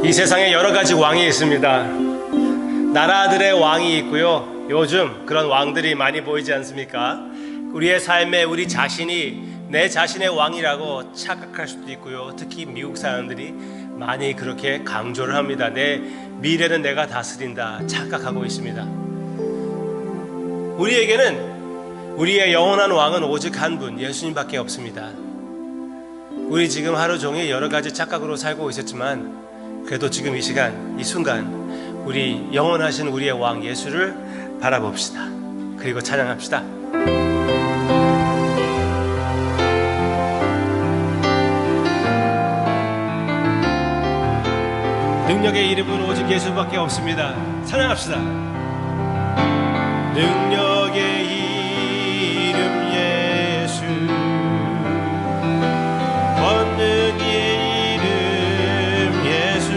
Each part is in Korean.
이 세상에 여러 가지 왕이 있습니다. 나라들의 왕이 있고요. 요즘 그런 왕들이 많이 보이지 않습니까? 우리의 삶에 우리 자신이 내 자신의 왕이라고 착각할 수도 있고요. 특히 미국 사람들이 많이 그렇게 강조를 합니다. 내 미래는 내가 다스린다 착각하고 있습니다. 우리에게는 우리의 영원한 왕은 오직 한 분, 예수님밖에 없습니다. 우리 지금 하루 종일 여러 가지 착각으로 살고 있었지만 그래도 지금 이 시간, 이 순간 우리 영원하신 우리의 왕 예수를 바라봅시다. 그리고 찬양합시다. 능력의 이름은 오직 예수밖에 없습니다. 찬양합시다. 능력의 이름 예수, 권능의 이름 예수,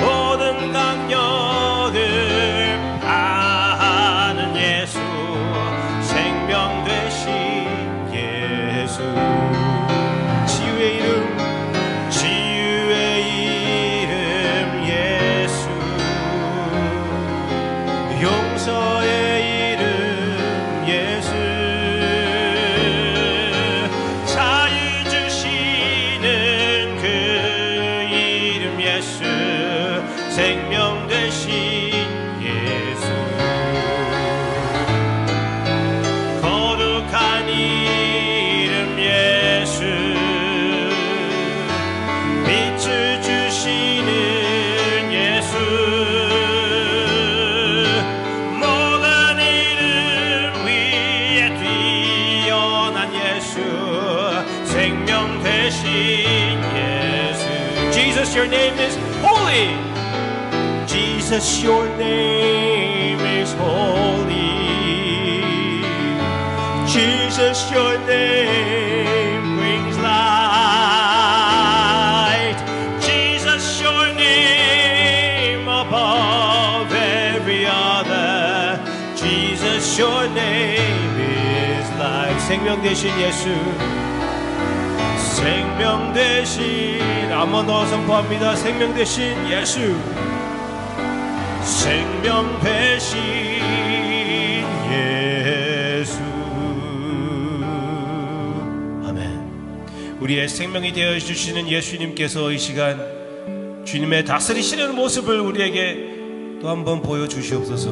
모든 강력을 아는 예수, 생명 되신 예수, 치유의 이름, 용서의 이름 예수, 자유 주시는 그 이름 예수, 생명 되신 예수, 거룩한 이름 예수, 빛을 주시는 예수, 생명 되신 예수. Jesus, your name is holy. Jesus, your name is holy. Jesus, your name brings light. Jesus, your name above every other. Jesus, your name is light. 생명 되신 예수, 생명 되신, 한 번 더 선포합니다. 생명 되신 예수, 생명 되신 예수. 아멘. 우리의 생명이 되어 주시는 예수님께서 이 시간 주님의 다스리시는 모습을 우리에게 또 한 번 보여주시옵소서.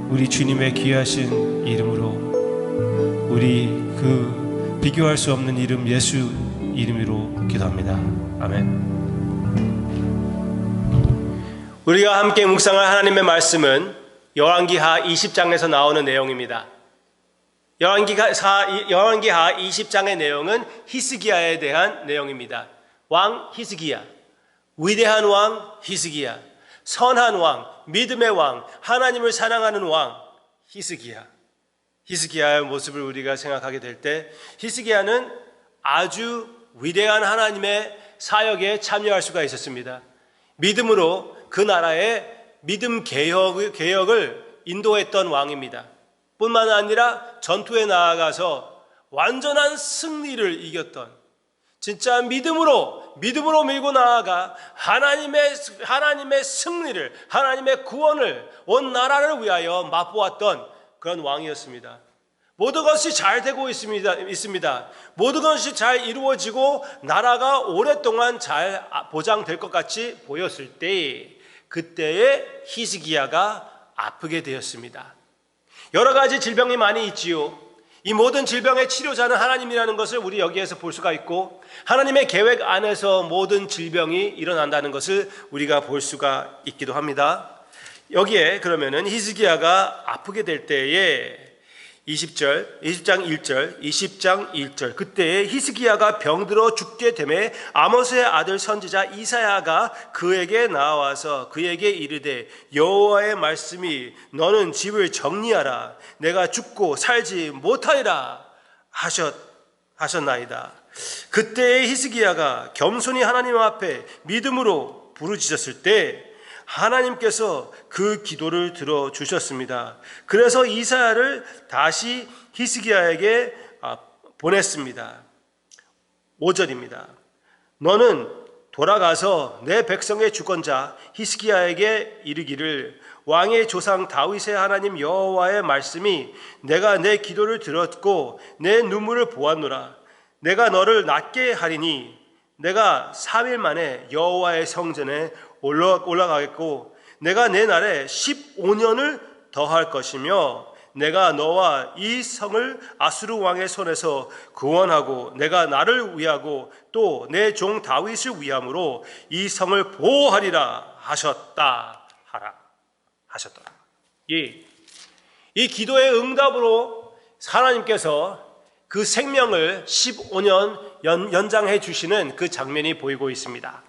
우리 주님의 귀하신 이름으로, 우리 그 비교할 수 없는 이름 예수 이름으로 기도합니다. 아멘. 우리가 함께 묵상할 하나님의 말씀은 열왕기하 20장에서 나오는 내용입니다. 열왕기하 20장의 내용은 히스기야에 대한 내용입니다. 왕 히스기야, 위대한 왕 히스기야, 선한 왕, 믿음의 왕, 하나님을 사랑하는 왕 히스기야. 히스기야의 모습을 우리가 생각하게 될 때 히스기야는 아주 위대한 하나님의 사역에 참여할 수가 있었습니다. 믿음으로 그 나라의 믿음 개혁을 인도했던 왕입니다. 뿐만 아니라 전투에 나아가서 완전한 승리를 이겼던, 진짜 믿음으로 밀고 나아가 하나님의 승리를, 하나님의 구원을 온 나라를 위하여 맛보았던 그런 왕이었습니다. 모든 것이 잘 되고 있습니다. 모든 것이 잘 이루어지고 나라가 오랫동안 잘 보장될 것 같이 보였을 때, 그때에 히스기야가 아프게 되었습니다. 여러 가지 질병이 많이 있지요. 이 모든 질병의 치료자는 하나님이라는 것을 우리 여기에서 볼 수가 있고, 하나님의 계획 안에서 모든 질병이 일어난다는 것을 우리가 볼 수가 있기도 합니다. 여기에 그러면은 히스기야가 아프게 될 때에 20장 1절 그때에 히스기야가 병들어 죽게 되매 아모스의 아들 선지자 이사야가 그에게 나와서 그에게 이르되 여호와의 말씀이 너는 집을 정리하라 내가 죽고 살지 못하리라 하셨나이다. 그때에 히스기야가 겸손히 하나님 앞에 믿음으로 부르짖었을 때 하나님께서 그 기도를 들어주셨습니다. 그래서 이사야를 다시 히스기야에게 보냈습니다. 5절입니다. 너는 돌아가서 내 백성의 주권자 히스기야에게 이르기를 왕의 조상 다윗의 하나님 여호와의 말씀이 내가 내 기도를 들었고 내 눈물을 보았노라. 내가 너를 낫게 하리니 내가 3일 만에 여호와의 성전에 올라가겠고 내가 내 날에 15년을 더할 것이며 내가 너와 이 성을 아수르 왕의 손에서 구원하고 내가 나를 위하고 또 내 종 다윗을 위함으로 이 성을 보호하리라 하셨다 하셨더라. 이 기도의 응답으로 하나님께서 그 생명을 15년 연장해 주시는 그 장면이 보이고 있습니다.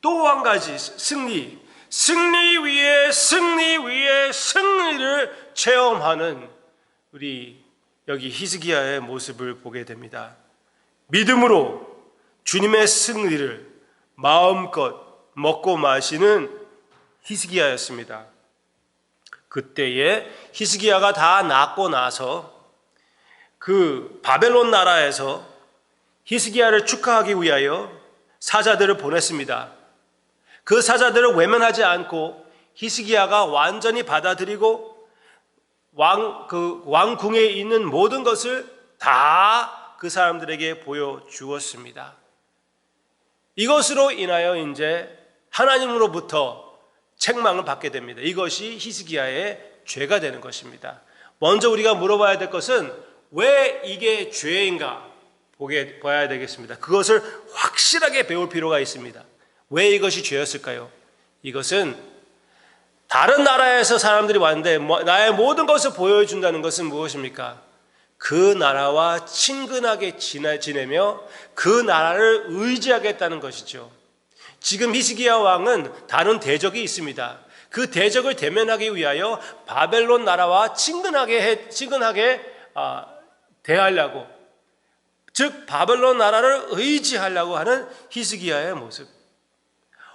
또 한 가지 승리 위에 승리를 체험하는 우리 여기 히스기야의 모습을 보게 됩니다. 믿음으로 주님의 승리를 마음껏 먹고 마시는 히스기야였습니다. 그때에 히스기야가 다 낫고 나서 그 바벨론 나라에서 히스기야를 축하하기 위하여 사자들을 보냈습니다. 그 사자들을 외면하지 않고 히스기야가 완전히 받아들이고 왕궁에 있는 모든 것을 다 그 사람들에게 보여주었습니다. 이것으로 인하여 이제 하나님으로부터 책망을 받게 됩니다. 이것이 히스기야의 죄가 되는 것입니다. 먼저 우리가 물어봐야 될 것은 왜 이게 죄인가 봐야 되겠습니다. 그것을 확실하게 배울 필요가 있습니다. 왜 이것이 죄였을까요? 이것은 다른 나라에서 사람들이 왔는데 나의 모든 것을 보여준다는 것은 무엇입니까? 그 나라와 친근하게 지내며 그 나라를 의지하겠다는 것이죠. 지금 히스기야 왕은 다른 대적이 있습니다. 그 대적을 대면하기 위하여 바벨론 나라와 친근하게 대하려고, 즉 바벨론 나라를 의지하려고 하는 히스기야의 모습.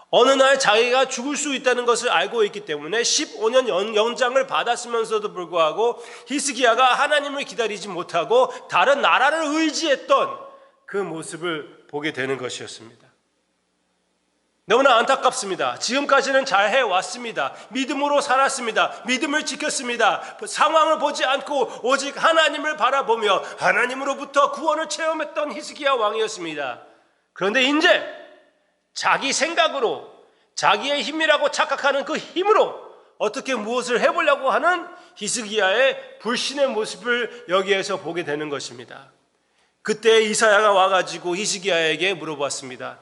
어느 날 자기가 죽을 수 있다는 것을 알고 있기 때문에 15년 연장을 받았으면서도 불구하고 히스기야가 하나님을 기다리지 못하고 다른 나라를 의지했던 그 모습을 보게 되는 것이었습니다. 너무나 안타깝습니다. 지금까지는 잘 해왔습니다. 믿음으로 살았습니다. 믿음을 지켰습니다. 상황을 보지 않고 오직 하나님을 바라보며 하나님으로부터 구원을 체험했던 히스기야 왕이었습니다. 그런데 이제 자기 생각으로 자기의 힘이라고 착각하는 그 힘으로 어떻게 무엇을 해보려고 하는 히스기야의 불신의 모습을 여기에서 보게 되는 것입니다. 그때 이사야가 와가지고 히스기야에게 물어봤습니다.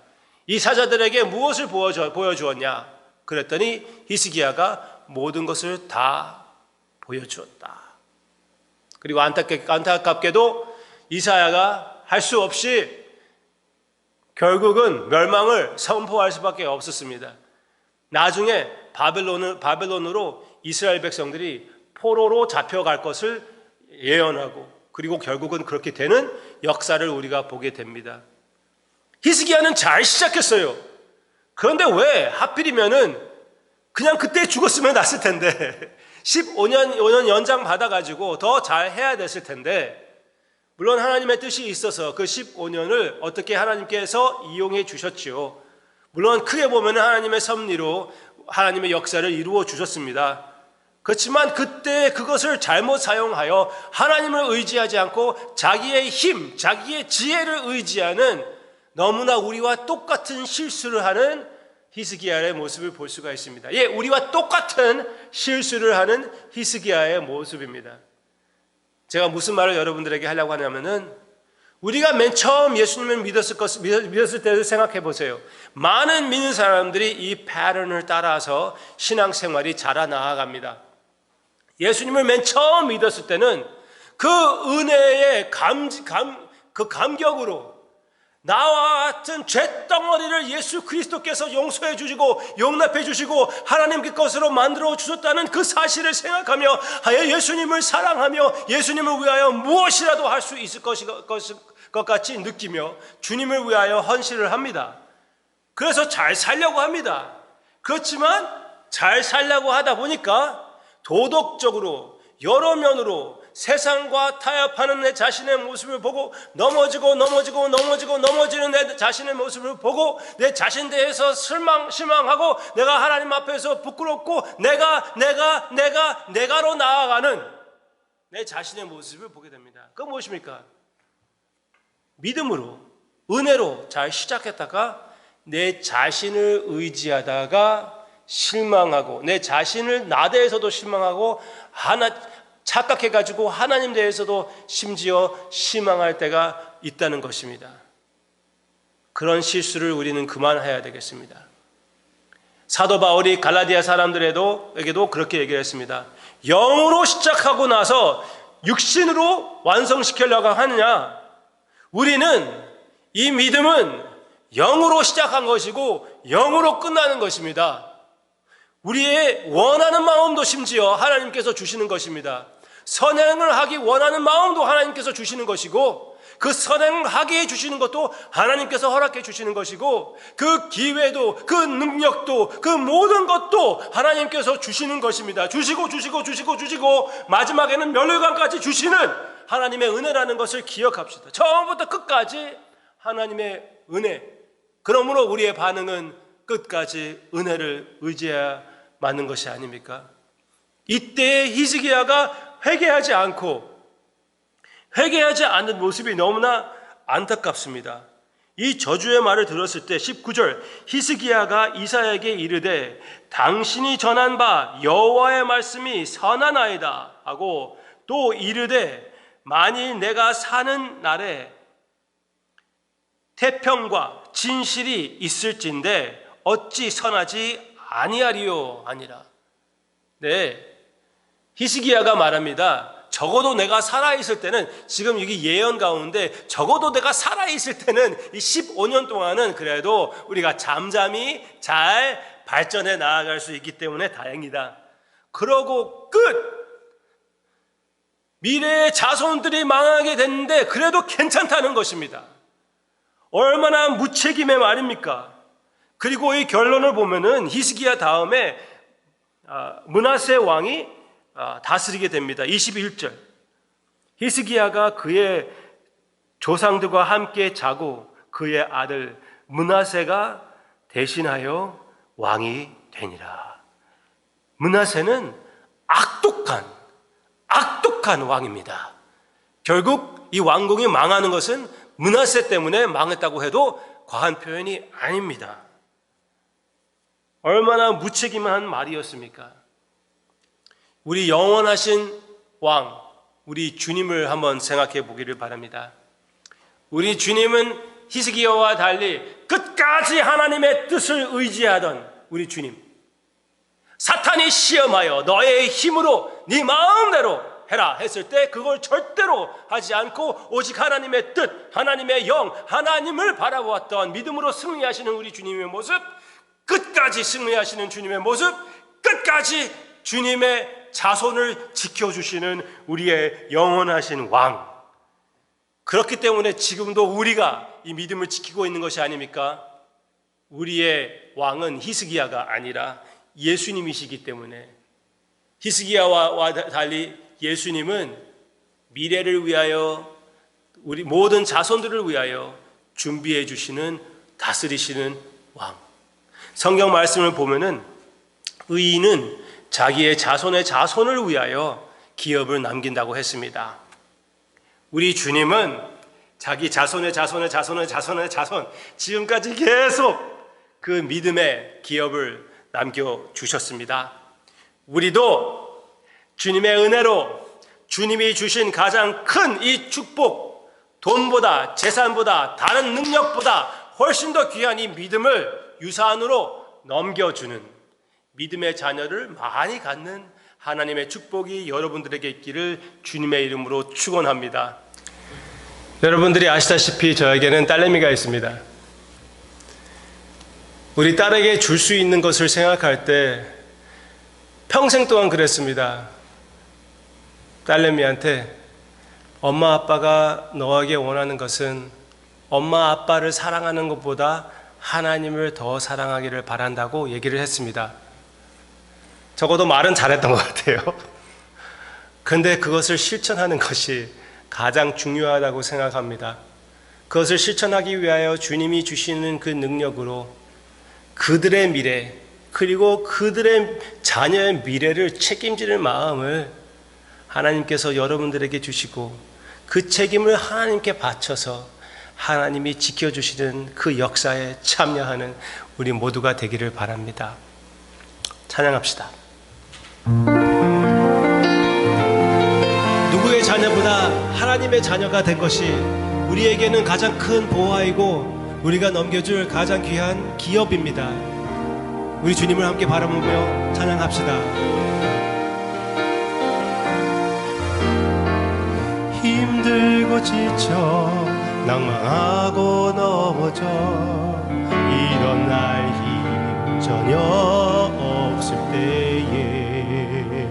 이 사자들에게 무엇을 보여주었냐? 그랬더니 히스기야가 모든 것을 다 보여주었다. 그리고 안타깝게도 이사야가 할 수 없이 결국은 멸망을 선포할 수밖에 없었습니다. 나중에 바벨론으로 이스라엘 백성들이 포로로 잡혀갈 것을 예언하고 그리고 결국은 그렇게 되는 역사를 우리가 보게 됩니다. 히스기야는 잘 시작했어요. 그런데 왜 하필이면은 그냥 그때 죽었으면 낫을 텐데 15년 연장 받아가지고 더 잘 해야 됐을 텐데, 물론 하나님의 뜻이 있어서 그 15년을 어떻게 하나님께서 이용해 주셨지요. 물론 크게 보면 하나님의 섭리로 하나님의 역사를 이루어 주셨습니다. 그렇지만 그때 그것을 잘못 사용하여 하나님을 의지하지 않고 자기의 힘, 자기의 지혜를 의지하는 너무나 우리와 똑같은 실수를 하는 히스기야의 모습을 볼 수가 있습니다. 예, 우리와 똑같은 실수를 하는 히스기야의 모습입니다. 제가 무슨 말을 여러분들에게 하려고 하냐면은, 우리가 맨 처음 예수님을 믿었을 때를 생각해 보세요. 많은 믿는 사람들이 이 패턴을 따라서 신앙생활이 자라나갑니다. 예수님을 맨 처음 믿었을 때는 그 은혜의 그 감격으로 나와 같은 죄덩어리를 예수 그리스도께서 용서해 주시고 용납해 주시고 하나님께 것으로 만들어 주셨다는 그 사실을 생각하며 예수님을 사랑하며 예수님을 위하여 무엇이라도 할 수 있을 것 같이 느끼며 주님을 위하여 헌신을 합니다. 그래서 잘 살려고 합니다. 그렇지만 잘 살려고 하다 보니까 도덕적으로 여러 면으로 세상과 타협하는 내 자신의 모습을 보고 넘어지는 내 자신의 모습을 보고 내 자신 대해서 실망하고 내가 하나님 앞에서 부끄럽고 내가로 나아가는 내 자신의 모습을 보게 됩니다. 그건 무엇입니까? 믿음으로, 은혜로 잘 시작했다가 내 자신을 의지하다가 실망하고 내 자신을 나 대해서도 실망하고 착각해가지고 하나님 대해서도 심지어 실망할 때가 있다는 것입니다. 그런 실수를 우리는 그만해야 되겠습니다. 사도 바울이 갈라디아 사람들에게도 그렇게 얘기를 했습니다. 영으로 시작하고 나서 육신으로 완성시키려고 하느냐? 우리는 이 믿음은 영으로 시작한 것이고 영으로 끝나는 것입니다. 우리의 원하는 마음도 심지어 하나님께서 주시는 것입니다. 선행을 하기 원하는 마음도 하나님께서 주시는 것이고 그 선행을 하게 해주시는 것도 하나님께서 허락해 주시는 것이고 그 기회도 그 능력도 그 모든 것도 하나님께서 주시는 것입니다. 주시고 마지막에는 멸류관까지 주시는 하나님의 은혜라는 것을 기억합시다. 처음부터 끝까지 하나님의 은혜. 그러므로 우리의 반응은 끝까지 은혜를 의지해야 맞는 것이 아닙니까? 이때에 히스기야가 회개하지 않는 모습이 너무나 안타깝습니다. 이 저주의 말을 들었을 때 19절 히스기야가 이사야에게 이르되 당신이 전한 바 여호와의 말씀이 선하나이다 하고 또 이르되 만일 내가 사는 날에 태평과 진실이 있을진데 어찌 선하지 아니하리요 하니라. 네, 히스기야가 말합니다. 적어도 내가 살아있을 때는, 지금 여기 예언 가운데 적어도 내가 살아있을 때는 이 15년 동안은 그래도 우리가 잠잠히 잘 발전해 나아갈 수 있기 때문에 다행이다. 그러고 끝! 미래의 자손들이 망하게 됐는데 그래도 괜찮다는 것입니다. 얼마나 무책임의 말입니까? 그리고 이 결론을 보면은 히스기야 다음에 므낫세 왕이 다스리게 됩니다. 21절 히스기야가 그의 조상들과 함께 자고 그의 아들 므낫세가 대신하여 왕이 되니라. 므낫세는 악독한 왕입니다. 결국 이 왕궁이 망하는 것은 므낫세 때문에 망했다고 해도 과한 표현이 아닙니다. 얼마나 무책임한 말이었습니까? 우리 영원하신 왕, 우리 주님을 한번 생각해 보기를 바랍니다. 우리 주님은 히스기야와 달리 끝까지 하나님의 뜻을 의지하던 우리 주님. 사탄이 시험하여 너의 힘으로 네 마음대로 해라 했을 때 그걸 절대로 하지 않고 오직 하나님의 뜻, 하나님의 영, 하나님을 바라보았던 믿음으로 승리하시는 우리 주님의 모습, 끝까지 승리하시는 주님의 모습, 끝까지 주님의 자손을 지켜주시는 우리의 영원하신 왕. 그렇기 때문에 지금도 우리가 이 믿음을 지키고 있는 것이 아닙니까? 우리의 왕은 히스기야가 아니라 예수님이시기 때문에, 히스기야와 달리 예수님은 미래를 위하여 우리 모든 자손들을 위하여 준비해 주시는 다스리시는 왕. 성경 말씀을 보면은 의인은 자기의 자손의 자손을 위하여 기업을 남긴다고 했습니다. 우리 주님은 자기 자손의 자손의 자손 지금까지 계속 그 믿음의 기업을 남겨주셨습니다. 우리도 주님의 은혜로 주님이 주신 가장 큰 이 축복, 돈보다 재산보다 다른 능력보다 훨씬 더 귀한 이 믿음을 유산으로 넘겨주는 믿음의 자녀를 많이 갖는 하나님의 축복이 여러분들에게 있기를 주님의 이름으로 축원합니다. 여러분들이 아시다시피 저에게는 딸내미가 있습니다. 우리 딸에게 줄 수 있는 것을 생각할 때 평생 동안 그랬습니다. 딸내미한테 엄마 아빠가 너에게 원하는 것은 엄마 아빠를 사랑하는 것보다 하나님을 더 사랑하기를 바란다고 얘기를 했습니다. 적어도 말은 잘했던 것 같아요. 근데 그것을 실천하는 것이 가장 중요하다고 생각합니다. 그것을 실천하기 위하여 주님이 주시는 그 능력으로 그들의 미래, 그리고 그들의 자녀의 미래를 책임지는 마음을 하나님께서 여러분들에게 주시고, 그 책임을 하나님께 바쳐서 하나님이 지켜주시는 그 역사에 참여하는 우리 모두가 되기를 바랍니다. 찬양합시다. 누구의 자녀보다 하나님의 자녀가 된 것이 우리에게는 가장 큰 보화이고 우리가 넘겨줄 가장 귀한 기업입니다. 우리 주님을 함께 바라보며 찬양합시다. 힘들고 지쳐 낭망하고 넘어져 이런 날 힘 전혀 없을 때에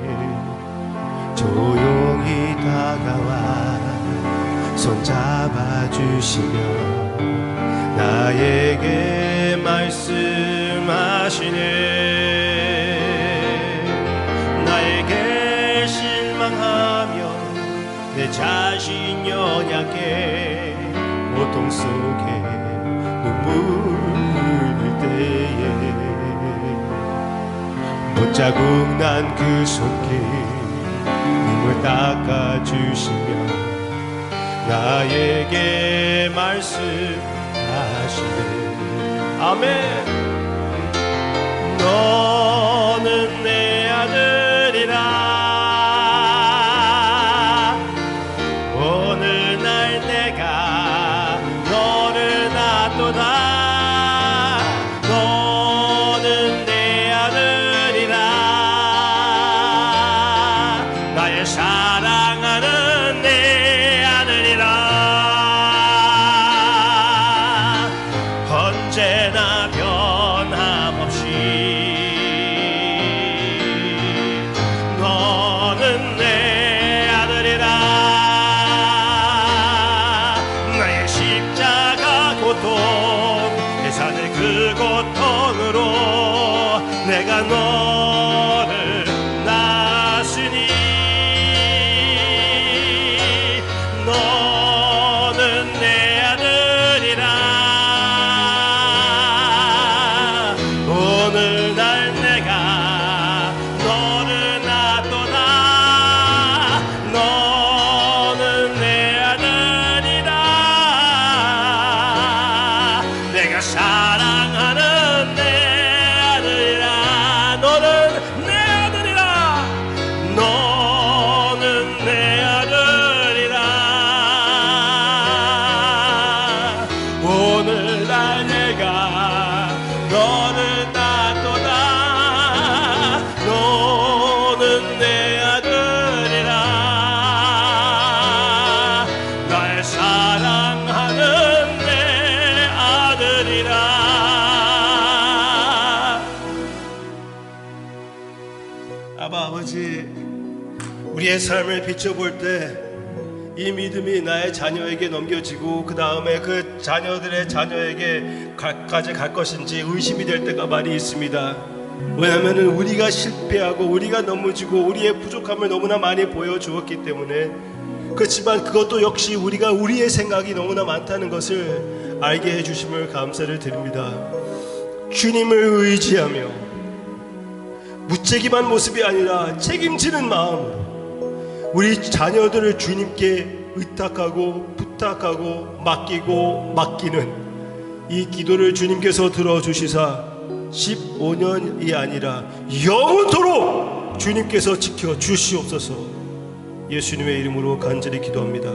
조용히 다가와 손잡아 주시며 나에게 말씀하시네. 나에게 실망하며 내 자신 연약해 고통 속에 눈물 흘릴 때에 못자국 난 그 손길 눈물 닦아주시며 나에게 말씀하시네. 아멘. 너는 내 아들이라. 너는 내 아들이라. 나의 사랑하는 내 아들이라. 언제나 변함없이 너는 내 아들이라. 나의 십자가 고통 세상의 그 고통으로 내가 너를 낳았으니 너는 내 아들이라. 오늘날 내가 너를 낳았도다. 너는 내 아들이라. 내가 사랑하는 내 아들이라. 너는 내 아들이라. 너는 내 아들이라. 오늘날 내가 너를 낳았도다. 너는 내 아들이라. 나의 사랑하는 내 아들이라. 아버지, 우리의 삶을 비춰볼 때 이 믿음이 나의 자녀에게 넘겨지고 그 다음에 그 자녀들의 자녀에게까지 갈 것인지 의심이 될 때가 많이 있습니다. 왜냐하면 우리가 실패하고 우리가 넘어지고 우리의 부족함을 너무나 많이 보여주었기 때문에. 그렇지만 그것도 역시 우리의 생각이 너무나 많다는 것을 알게 해주심을 감사를 드립니다. 주님을 의지하며 무책임한 모습이 아니라 책임지는 마음으로 우리 자녀들을 주님께 의탁하고 부탁하고 맡기는 이 기도를 주님께서 들어주시사 15년이 아니라 영원토록 주님께서 지켜주시옵소서. 예수님의 이름으로 간절히 기도합니다.